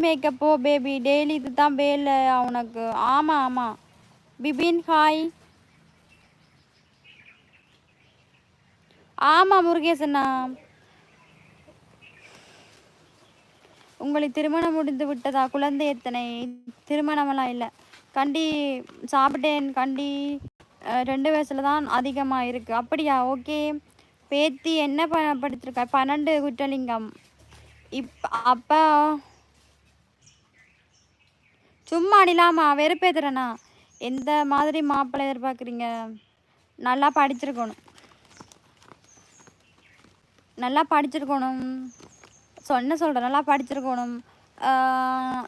மேக்கப்போ baby daily இதுதான் வேலை உனக்கு. ஆமா ஆமா பிபின் ஹாய். ஆமா முருகேசண்ணா. உங்களுக்கு திருமணம் முடிந்து விட்டதா? குழந்தை எத்தனை? திருமணமெல்லாம் இல்லை. கண்டி சாப்பிட்டேன். கண்டி 2 வயசுல தான் அதிகமாக இருக்குது. அப்படியா? ஓகே. பேத்தி என்ன படிச்சிருக்கா? 12 குற்றலிங்கம். அப்போ சும்மா அடிலாமா வெறுப்பேத்துறேண்ணா. எந்த மாதிரி மாப்பிள்ளை எதிர்பார்க்குறீங்க? நல்லா படிச்சிருக்கணும். நல்லா படிச்சிருக்கணும். என்ன சொல்கிறேன், நல்லா படிச்சிருக்கணும்.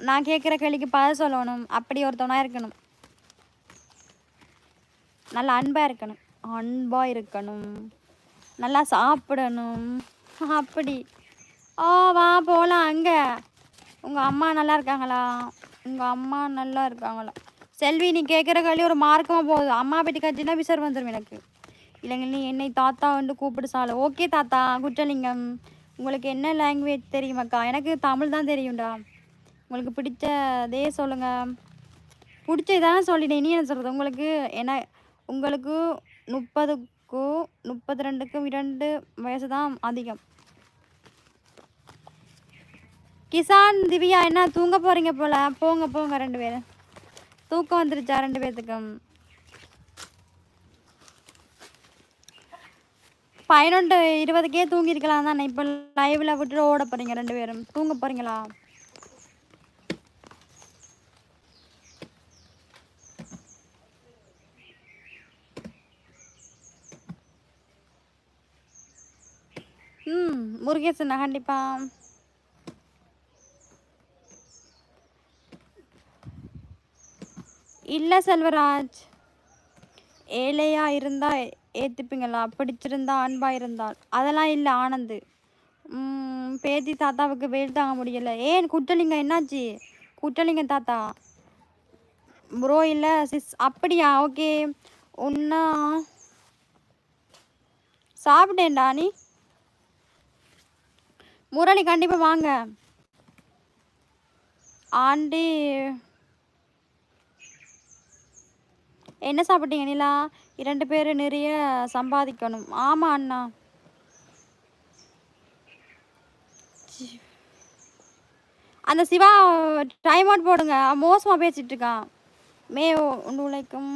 நான் கேட்குற கேள்விக்கு பதில் சொல்லணும். அப்படி ஒருத்தவனாக இருக்கணும். நல்லா அன்பாக இருக்கணும். அன்பாக இருக்கணும். நல்லா சாப்பிடணும். அப்படி வா போகலாம். அங்கே உங்கள் அம்மா நல்லா இருக்காங்களா? உங்கள் அம்மா நல்லா இருக்காங்களா? செல்வி நீ கேட்குற கேள்வி ஒரு மார்க்கமாக போகுது. அம்மா பேட்டி கட்சினா விசார் வந்துடும் எனக்கு. இல்லைங்க நீ என்னை தாத்தா வந்து கூப்பிடு சாலை. ஓகே தாத்தா குற்றலிங்கம். உங்களுக்கு என்ன லாங்குவேஜ் தெரியுமாக்கா? எனக்கு தமிழ் தான் தெரியும்டா. உங்களுக்கு பிடிச்சதே சொல்லுங்கள். பிடிச்ச இதானே சொல்லிட்டேன். இனி என்ன சொல்கிறது உங்களுக்கு? உங்களுக்கு 30க்கும் 32க்கும் 2 வயசு தான் அதிகம். கிசான் திவ்யா என்ன தூங்க போகிறீங்க போல்? போங்க 2 பேரும். தூக்கம் வந்துருச்சா 2 பேர்த்துக்கும்? 11:20க்கே தூங்கிருக்கலாம் தானே. இப்போ லைவில் விட்டுட்டு ஓட போகிறீங்க 2 பேரும். தூங்க போகிறீங்களா? முருகேசண்ணா கண்டிப்பா. இல்லை செல்வராஜ். ஏழையா இருந்தா ஏற்றுப்பீங்களா? பிடிச்சிருந்தா அன்பா இருந்தால்? அதெல்லாம் இல்லை ஆனந்து. பேத்தி தாத்தாவுக்கு வெயில் தாங்க முடியல. ஏன் குற்றலிங்கம் என்னாச்சு? குற்றலிங்கம் தாத்தா ப்ரோ இல்லை சிஸ். அப்படியா? ஓகே. ஒன்றா சாப்பிட்டேன்டா. நீ முரளி கண்டிப்பாக வாங்க. ஆண்டி என்ன சாப்பிட்டீங்க நிலா? 2 பேர் நிறைய சம்பாதிக்கணும். ஆமாம் அண்ணா. அந்த சிவா டைம் அவுட் போடுங்க. மோசமாக பேசிட்டு இருக்கான். மே உழைக்கும்.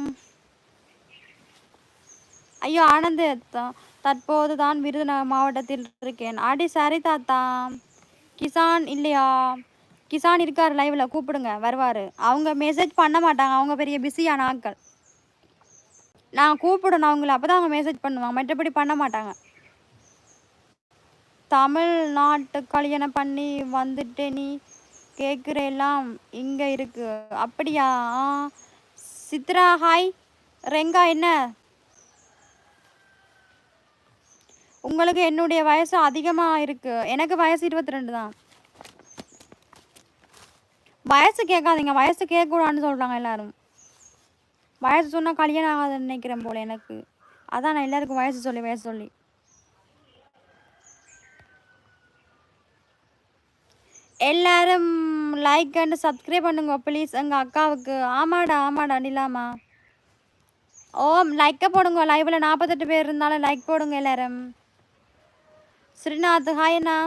ஐயோ ஆனந்த் தற்போது தான் விருதுநகர் மாவட்டத்தில் இருக்கேன். அடி சரி தாத்தா. கிசான் இல்லையா? கிசான் இருக்கார் லைவில், கூப்பிடுங்க வருவார். அவங்க மெசேஜ் பண்ண மாட்டாங்க. அவங்க பெரிய பிஸியான ஆட்கள். நான் கூப்பிடணும் அவங்கள. அப்போ தான் அவங்க மெசேஜ் பண்ணுவாங்க. மற்றபடி பண்ண மாட்டாங்க. தமிழ்நாட்டு கல்யாணம் பண்ணி வந்துட்டு நீ கேட்குற எல்லாம் இங்கே இருக்கு. அப்படியா? சித்ரா ஹாய். ரெங்கா என்ன? உங்களுக்கு என்னுடைய வயசு அதிகமாக இருக்குது. எனக்கு வயசு 22 தான். வயசு கேட்காதீங்க. வயசு கேட்கக்கூடாதுன்னு சொல்கிறாங்க எல்லாரும். வயசு சொன்னால் கல்யாணம் ஆகாதுன்னு நினைக்கிறேன் போல் எனக்கு. அதான் நான் எல்லாருக்கும் வயசு சொல்லி எல்லாரும் லைக் அண்ட் சப்ஸ்கிரைப் பண்ணுங்க ப்ளீஸ் எங்கள் அக்காவுக்கு. ஆமாடா நிலாமா. லைக்கை போடுங்க. லைவில் 48 பேர் இருந்தாலும் லைக் போடுங்க எல்லாரும். ஸ்ரீநாத் ஹாய் அண்ணா.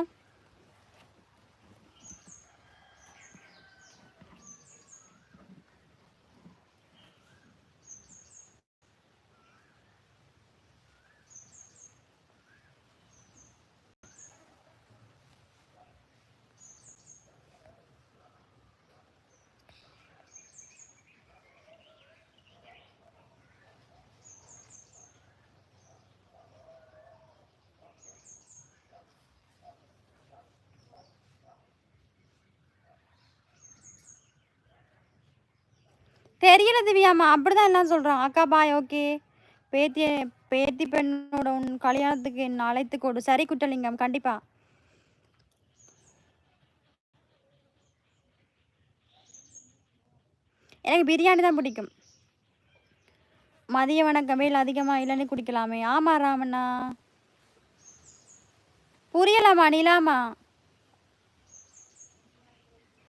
தெரியல திவ்யாம்மா. அப்படிதான் எல்லாம் சொல்கிறாங்க. அக்கா பாய். ஓகே. பேத்தி பெண்ணோட உன் கல்யாணத்துக்கு என்ன அழைத்து கொடு. சரி குற்றலிங்கம் கண்டிப்பா. எனக்கு பிரியாணி தான் பிடிக்கும். மதிய வணக்கம். மேல் அதிகமாக இல்லைன்னு குடிக்கலாமே. ஆமா ராமண்ணா. புரியலாமா நிலாமா?